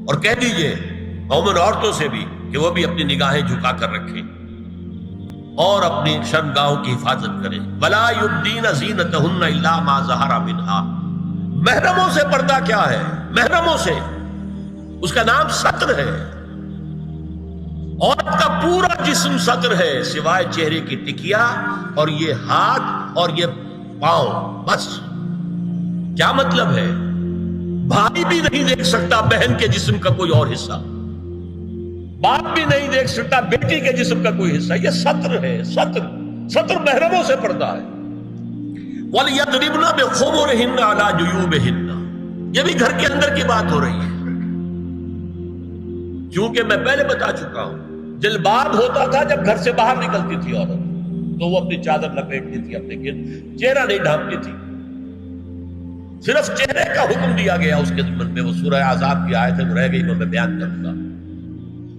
اور کہہ دیجئے مومن عورتوں سے بھی کہ وہ بھی اپنی نگاہیں جھکا کر رکھیں اور اپنی شرمگاہوں کی حفاظت کریں. وَلَا يُبْدِينَ زِينَتَهُنَّ إِلَّا مَا ظَهَرَ مِنْهَا. محرموں سے پردہ کیا ہے؟ محرموں سے اس کا نام ستر ہے. عورت کا پورا جسم ستر ہے سوائے چہرے کی ٹکیا اور یہ ہاتھ اور یہ پاؤں، بس. کیا مطلب ہے؟ بھائی بھی نہیں دیکھ سکتا بہن کے جسم کا کوئی اور حصہ، باپ بھی نہیں دیکھ سکتا بیٹی کے جسم کا کوئی حصہ. یہ ستر ہے. ستر محرموں سے پردہ ہے. وَلْيَضْرِبْنَ بِخُمُرِهِنَّ عَلَى جُيُوبِهِنَّ. یہ بھی گھر کے اندر کی بات ہو رہی ہے، کیونکہ میں پہلے بتا چکا ہوں جلباب ہوتا تھا جب گھر سے باہر نکلتی تھی عورت تو وہ اپنی چادر لپیٹتی تھی اپنے گرد، چہرہ نہیں ڈھانپتی تھی. صرف چہرے کا حکم دیا گیا اس کے ضمن میں. وہ سورہ احزاب کی آیت ہے، وہ رہ گئی، وہ میں بیان کروں گا.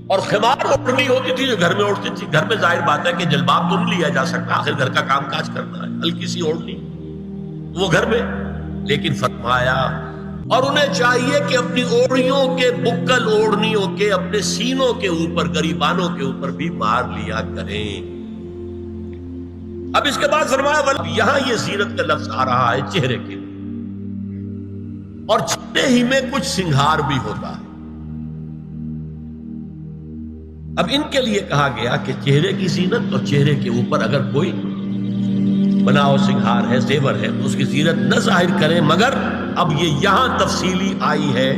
اور خمار اوڑھنی ہوتی تھی جو گھر میں اوڑھتی تھی. گھر میں ظاہر بات ہے کہ جلباب تو نہیں لیا جا سکتا، آخر گھر کا کام کاج کرنا ہے. ہلکی سی اوڑھنی وہ گھر میں. لیکن فرمایا اور انہیں چاہیے کہ اپنی اوڑھیوں کے بکل اوڑھنیوں کے اپنے سینوں کے اوپر، گریبانوں کے اوپر بھی مار لیا کریں. اب اس کے بعد فرمایا یہاں یہ زینت کا لفظ آ رہا ہے چہرے کے، اور چہرے ہی میں کچھ سنگھار بھی ہوتا ہے. اب ان کے لیے کہا گیا کہ چہرے کی زینت اور چہرے کے اوپر اگر کوئی بناؤ سنگھار ہے، زیور ہے، تو اس کی زینت نہ ظاہر کریں. مگر اب یہ یہاں تفصیلی آئی ہے،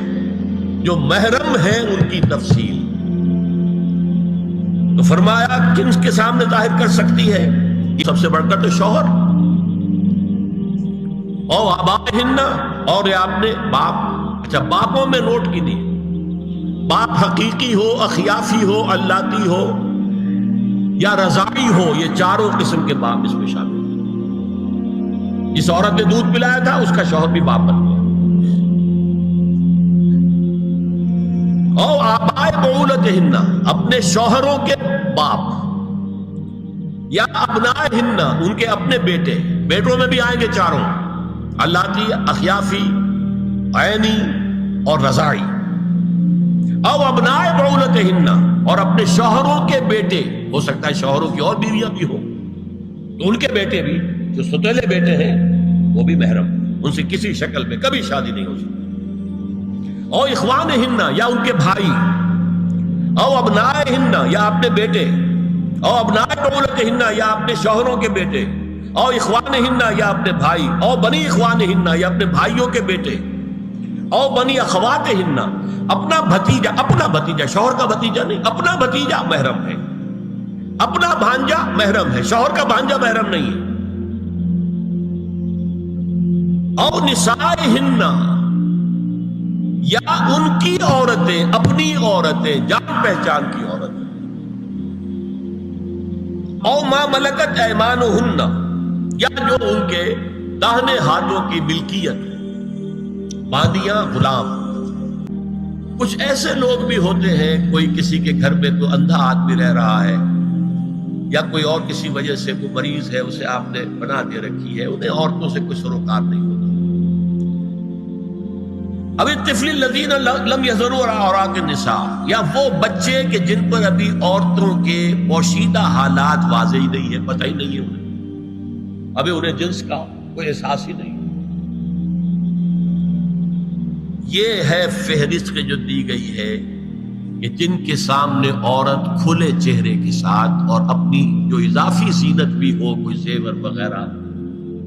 جو محرم ہیں ان کی تفصیل. تو فرمایا کن کے سامنے ظاہر کر سکتی ہے؟ سب سے بڑھ کر تو شوہر، اور آبائہن، اور یہ آپ نے باپ. اچھا، باپوں میں نوٹ کی نہیں، باپ حقیقی ہو، اخیافی ہو، اللاتی ہو یا رضاعی ہو، یہ چاروں قسم کے باپ اس میں شامل ہیں. جس عورت نے دودھ پلایا تھا اس کا شوہر بھی باپ بن گیا. اور آبائے بعولتہن، اپنے شوہروں کے باپ، یا ابنائہن، ان کے اپنے بیٹے. بیٹوں میں بھی آئیں گے چاروں، اللاتی، اخیافی، عینی اور رضاعی. او ابنائے بعولتہن، اور اپنے شوہروں کے بیٹے. ہو سکتا ہے شوہروں کی اور بیویاں بھی ہوں تو ان کے بیٹے بھی، جو ستیلے بیٹے ہیں وہ بھی محرم، ان سے کسی شکل میں کبھی شادی نہیں ہو سکتی. او اخوانہن، یا ان کے بھائی. او ابنائہن، یا اپنے بیٹے. او ابنائے بعولتہن، یا اپنے شوہروں کے بیٹے. او اخوانہن، یا اپنے بھائی. او بنی اخوانہن، یا اپنے بھائیوں کے بیٹے. او بنی اخواتہن، اپنا بھتیجا. اپنا بھتیجا، شوہر کا بھتیجا نہیں، اپنا بھتیجا محرم ہے. اپنا بھانجا محرم ہے، شوہر کا بھانجا محرم نہیں ہے. او نسائہن، یا ان کی عورتیں، اپنی عورتیں، جان پہچان کی عورتیں. او ما ملکت ایمانہن، یا جو ان کے داہنے ہاتھوں کی ملکیت، باندیاں، غلام. کچھ ایسے لوگ بھی ہوتے ہیں، کوئی کسی کے گھر میں کوئی اندھا آدمی رہ رہا ہے، یا کوئی اور کسی وجہ سے کوئی مریض ہے، اسے آپ نے بنا دے رکھی ہے، انہیں عورتوں سے کوئی سروکار نہیں ہوتا. اب الطفل الذین لم یظہروا علی عورات النساء، یا وہ بچے کہ جن پر ابھی عورتوں کے پوشیدہ حالات واضح ہی نہیں ہے، پتہ ہی نہیں ہے انہیں، ابھی انہیں جنس کا کوئی احساس ہی نہیں. یہ ہے فہرست جو دی گئی ہے کہ جن کے سامنے عورت کھلے چہرے کے ساتھ اور اپنی جو اضافی زینت بھی ہو، کوئی زیور وغیرہ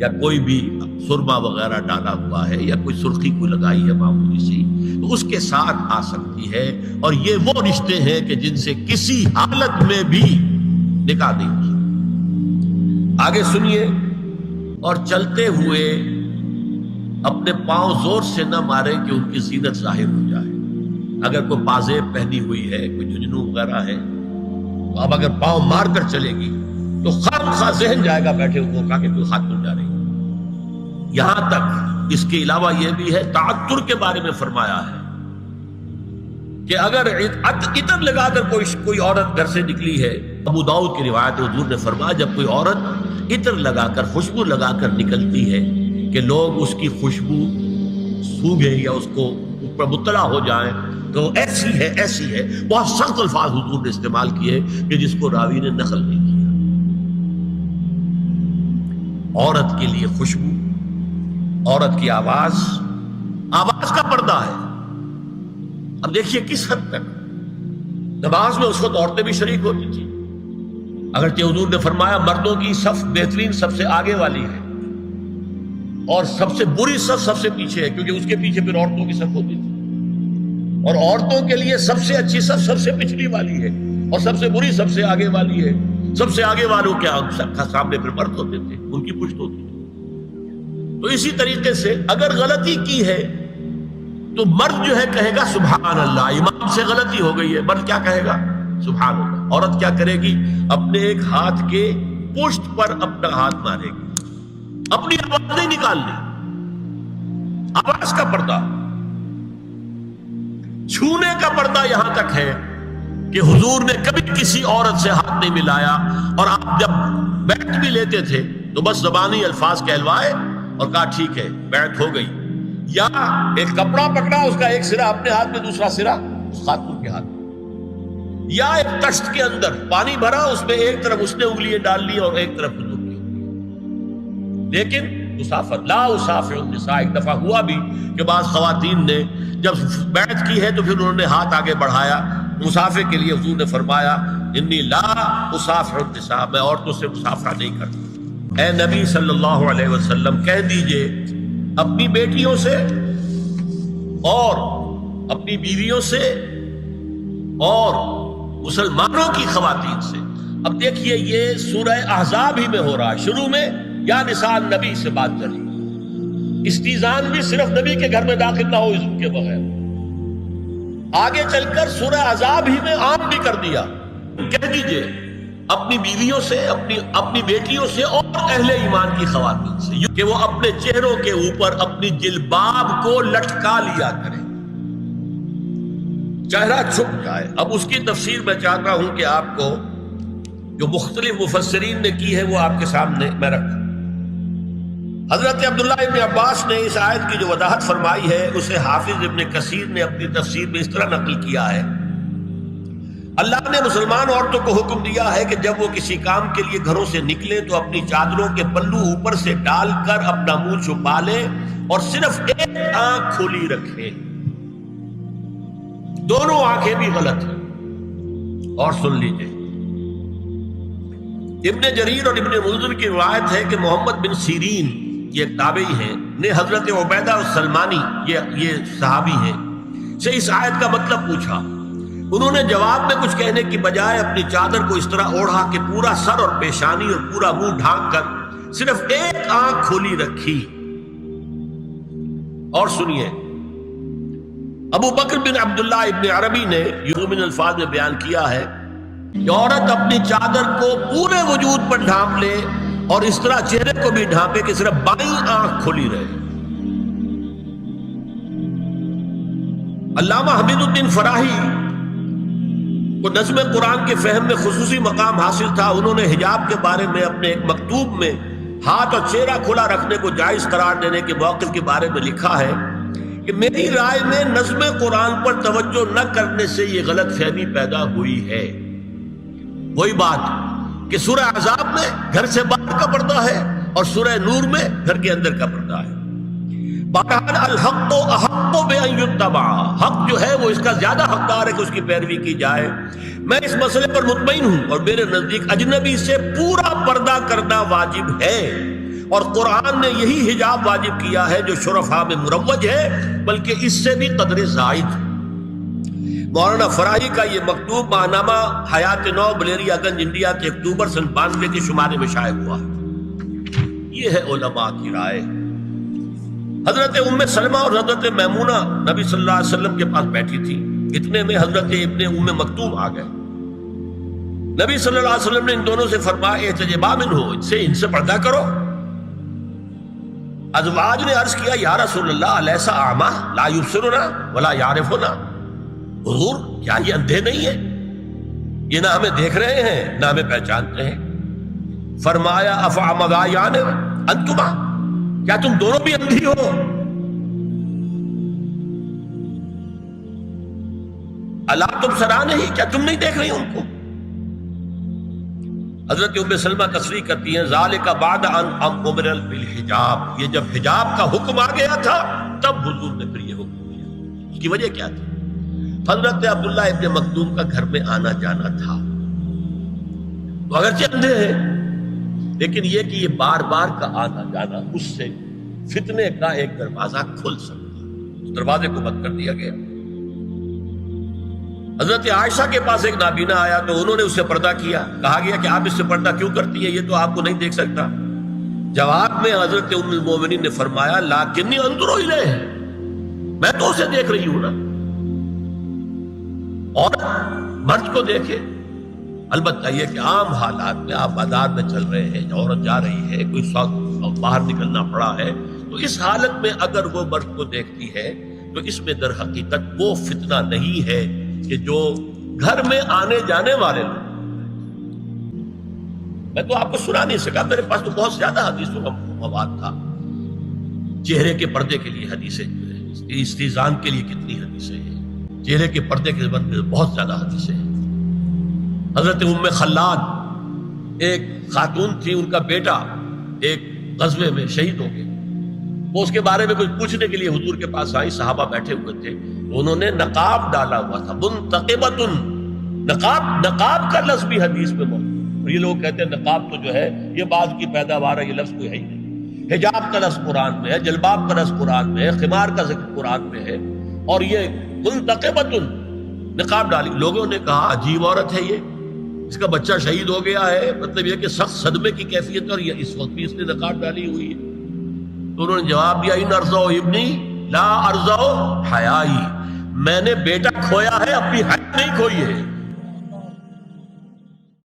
یا کوئی بھی سرما وغیرہ ڈالا ہوا ہے یا کوئی سرخی کو لگائی ہے معمولی سی، تو اس کے ساتھ آ سکتی ہے. اور یہ وہ رشتے ہیں کہ جن سے کسی حالت میں بھی نکاح نہیں ہو سکتا. آگے سنیے. اور چلتے ہوئے اپنے پاؤں زور سے نہ مارے کہ ان کی زینت ظاہر ہو جائے. اگر کوئی پازیب پہنی ہوئی ہے، کوئی جھنجھنو وغیرہ ہے، تو اب اگر پاؤں مار کر چلے گی تو خواہ ذہن جائے گا بیٹھے ہوئے کا کہ کوئی خاتون جا رہی ہے. یہاں تک اس کے علاوہ یہ بھی ہے، تعطر کے بارے میں فرمایا ہے کہ اگر عطر لگا کر کوئی عورت گھر سے نکلی ہے، ابو داؤد کی روایت حضور نے فرمایا جب کوئی عورت عطر لگا کر، خوشبو لگا کر نکلتی ہے کہ لوگ اس کی خوشبو سونگھیں یا اس کو اوپر مطلع ہو جائیں تو ایسی ہے بہت سخت الفاظ حضور نے استعمال کیے کہ جس کو راوی نے نقل نہیں کیا. عورت کے لیے خوشبو، عورت کی آواز کا پردہ ہے. اب دیکھیے کس حد تک نماز میں اس وقت عورتیں بھی شریک ہوتی تھی، اگرچہ حضور نے فرمایا مردوں کی صف بہترین سب سے آگے والی ہے اور سب سے بری صف سب سے پیچھے ہے، کیونکہ اس کے پیچھے پھر عورتوں کی صف ہوتی تھی، اور عورتوں کے لیے سب سے اچھی صف سب سے پچھلی والی ہے اور سب سے بری سب سے آگے والی ہے. سب سے آگے والوں کے سامنے پھر مرد ہوتے تھے، ان کی پشت ہوتی تھی. تو اسی طریقے سے اگر غلطی کی ہے تو مرد جو ہے کہے گا سبحان اللہ، امام سے غلطی ہو گئی ہے، مرد کیا کہے گا؟ سبحان اللہ. عورت کیا کرے گی؟ اپنے ایک ہاتھ کے پشت پر اپنا ہاتھ مارے گی، اپنی آواز نہیں نکالنی. آواز کا پردہ، چھونے کا پردہ یہاں تک ہے کہ حضور نے کبھی کسی عورت سے ہاتھ نہیں ملایا، اور آپ جب بیعت بھی لیتے تھے تو بس زبانی الفاظ کہلوائے اور کہا ٹھیک ہے بیعت ہو گئی، یا ایک کپڑا پکڑا، اس کا ایک سرا اپنے ہاتھ میں دوسرا سرا اس خاتون کے ہاتھ میں، یا ایک تشت کے اندر پانی بھرا، اس میں ایک طرف اس نے انگلیاں ڈال لی اور ایک طرف حضور کی. لیکن مسافر لا اسافر النساء، ایک دفعہ ہوا بھی کہ بعض خواتین نے جب بیعت کی ہے تو پھر انہوں نے ہاتھ آگے بڑھایا مسافر کے لیے. حضور نے فرمایا انی لا اسافر النساء، میں عورتوں سے مسافرہ نہیں کرتا. اے نبی صلی اللہ علیہ وسلم کہہ دیجئے اپنی بیٹیوں سے اور اپنی بیویوں سے اور مسلمانوں کی خواتین سے. اب دیکھیے یہ سورہ احزاب ہی میں ہو رہا ہے. شروع میں یا نساء نبی سے بات چلی، استیزان بھی صرف نبی کے گھر میں داخل نہ ہو اذن کے بغیر. آگے چل کر سورہ احزاب ہی میں عام بھی کر دیا. کہہ دیجئے اپنی بیویوں سے، اپنی بیٹیوں سے اور اہل ایمان کی خواتین سے کہ وہ اپنے چہروں کے اوپر اپنی جلباب کو لٹکا لیا کریں، چہرہ چھپ جائے. اب اس کی تفسیر میں چاہتا ہوں کہ آپ کو جو مختلف مفسرین نے کی ہے وہ آپ کے سامنے میں رکھوں. حضرت عبداللہ ابن عباس نے اس آیت کی جو وضاحت فرمائی ہے اسے حافظ ابن کثیر نے اپنی تفسیر میں اس طرح نقل کیا ہے. اللہ نے مسلمان عورتوں کو حکم دیا ہے کہ جب وہ کسی کام کے لیے گھروں سے نکلے تو اپنی چادروں کے پلو اوپر سے ڈال کر اپنا منہ چھپا لے اور صرف ایک آنکھ کھلی رکھے. دونوں آنکھیں بھی غلط ہیں. اور سن لیجئے ابن جریر اور ابن منذر کی روایت ہے کہ محمد بن سیرین یہ ایک تابعی ہیں نے حضرت عبیدہ السلمانی یہ صحابی ہیں سے اس آیت کا مطلب پوچھا. انہوں نے جواب میں کچھ کہنے کی بجائے اپنی چادر کو اس طرح اوڑھا کہ پورا سر اور پیشانی اور پورا منہ ڈھانک کر صرف ایک آنکھ کھولی رکھی. اور سنیے ابو بکر بن عبداللہ ابن عربی نے یومن الفاظ میں بیان کیا ہے کہ عورت اپنی چادر کو پورے وجود پر ڈھانپ لے اور اس طرح چہرے کو بھی ڈھانپے کہ صرف بائیں آنکھ کھلی رہے. علامہ حمید الدین فراہی کو نظم قرآن کے فہم میں خصوصی مقام حاصل تھا. انہوں نے حجاب کے بارے میں اپنے ایک مکتوب میں ہاتھ اور چہرہ کھلا رکھنے کو جائز قرار دینے کے موقف کے بارے میں لکھا ہے کہ میری رائے میں نظم قرآن پر توجہ نہ کرنے سے یہ غلط فہمی پیدا ہوئی ہے. وہی بات کہ سورہ احزاب میں گھر سے باہر کا پردہ ہے اور سورہ نور میں گھر کے اندر کا پردہ ہے. بہرحال الحق احق بان یتبع، حق جو ہے وہ اس کا زیادہ حقدار ہے کہ اس کی پیروی کی جائے. میں اس مسئلے پر مطمئن ہوں اور میرے نزدیک اجنبی سے پورا پردہ کرنا واجب ہے، اور قرآن نے یہی حجاب واجب کیا ہے جو شرفاء میں مروج ہے، بلکہ اس سے بھی قدر زائد. مولانا فراہی کا یہ مکتوب ماہنامہ حیات نو بلیریا گنج انڈیا کے اکتوبر سن 92 کے شمارے میں شائع ہوا. یہ ہے علماء کی رائے. حضرت ام سلمہ اور حضرت میمونہ نبی صلی اللہ علیہ وسلم کے پاس بیٹھی تھی. اتنے میں حضرت ابن ام مکتوم آ گئے. نبی صلی اللہ علیہ وسلم نے ان دونوں سے فرمایا احتجبا منہ، ان سے پردہ کرو. ازواج نے عرض کیا یا رسول اللہ الیس اعمی لا یبصرنا ولا یعرفنا، حضور کیا یہ اندھے نہیں ہیں؟ یہ نہ ہمیں دیکھ رہے ہیں نہ ہمیں پہچانتے ہیں. فرمایا افعمغایان انتما، کیا تم دونوں بھی اندھی ہو؟ الا تبصران ہی، کیا تم نہیں دیکھ رہی ان کو؟ حضرت ام سلمہ تصریح کرتی ہیں ذالک بعد ان امر بالحجاب، یہ جب حجاب کا حکم آ گیا تھا تب حضور نے پھر یہ حکم دیا۔ اس کی وجہ کیا تھی؟ حضرت عبداللہ ابن مکتوم کا گھر میں آنا جانا تھا، تو اگرچہ اندھے ہیں لیکن یہ کہ یہ بار بار کا آنا جانا، اس سے فتنے کا ایک دروازہ کھل سکتا، اس دروازے کو بند کر دیا گیا۔ حضرت عائشہ کے پاس ایک نابینا آیا تو انہوں نے اس سے پردہ کیا، کہا گیا کہ آپ اس سے پردہ کیوں کرتی ہیں، یہ تو آپ کو نہیں دیکھ سکتا۔ جواب میں حضرت ام المومنین نے فرمایا لیکنی انظر الیہ، میں تو اسے دیکھ رہی ہوں نا، اور مرد کو دیکھے۔ البتہ یہ کہ عام حالات میں آپ بازار میں چل رہے ہیں، عورت جا رہی ہے، کوئی باہر نکلنا پڑا ہے، تو اس حالت میں اگر وہ مرد کو دیکھتی ہے تو اس میں در حقیقت وہ فتنہ نہیں ہے کہ جو گھر میں آنے جانے والے لوگ۔ میں تو آپ کو سنا نہیں سکا، میرے پاس تو بہت زیادہ حدیثوں کا مواد تھا۔ چہرے کے پردے کے لیے حدیثیں، استیزان کے لیے کتنی حدیثیں ہیں، چہرے کے پردے کے بارے میں بہت زیادہ حدیثیں ہیں۔ حضرت ام خلاد ایک خاتون تھی، ان کا بیٹا ایک غزوے میں شہید ہو گیا، وہ اس کے بارے میں کچھ پوچھنے کے لیے حضور کے پاس آئی، صحابہ بیٹھے ہوئے تھے، انہوں نے نقاب ڈالا ہوا تھا، منتقبۃ، نقاب کا لفظ بھی حدیث میں موجود ہے، اور یہ لوگ کہتے ہیں نقاب تو جو ہے یہ بعد کی پیداوار ہے، یہ لفظ کوئی ہے ہی نہیں۔ حجاب کا لفظ قرآن میں ہے، جلباب کا لفظ قرآن میں ہے، خمار کا ذکر قرآن میں ہے، اور یہ منتقبۃ، نقاب ڈالی۔ لوگوں نے کہا عجیب عورت ہے یہ، اس کا بچہ شہید ہو گیا ہے، مطلب یہ کہ سخت صدمے کی کیفیت، اور یہ اس وقت بھی اس نے نقاب ڈالی ہوئی ہے۔ تو انہوں نے جواب دیا ان ارزو ابنی لا ارزو حیائی، میں نے بیٹا کھویا ہے، اپنی حیا نہیں کھوئی ہے۔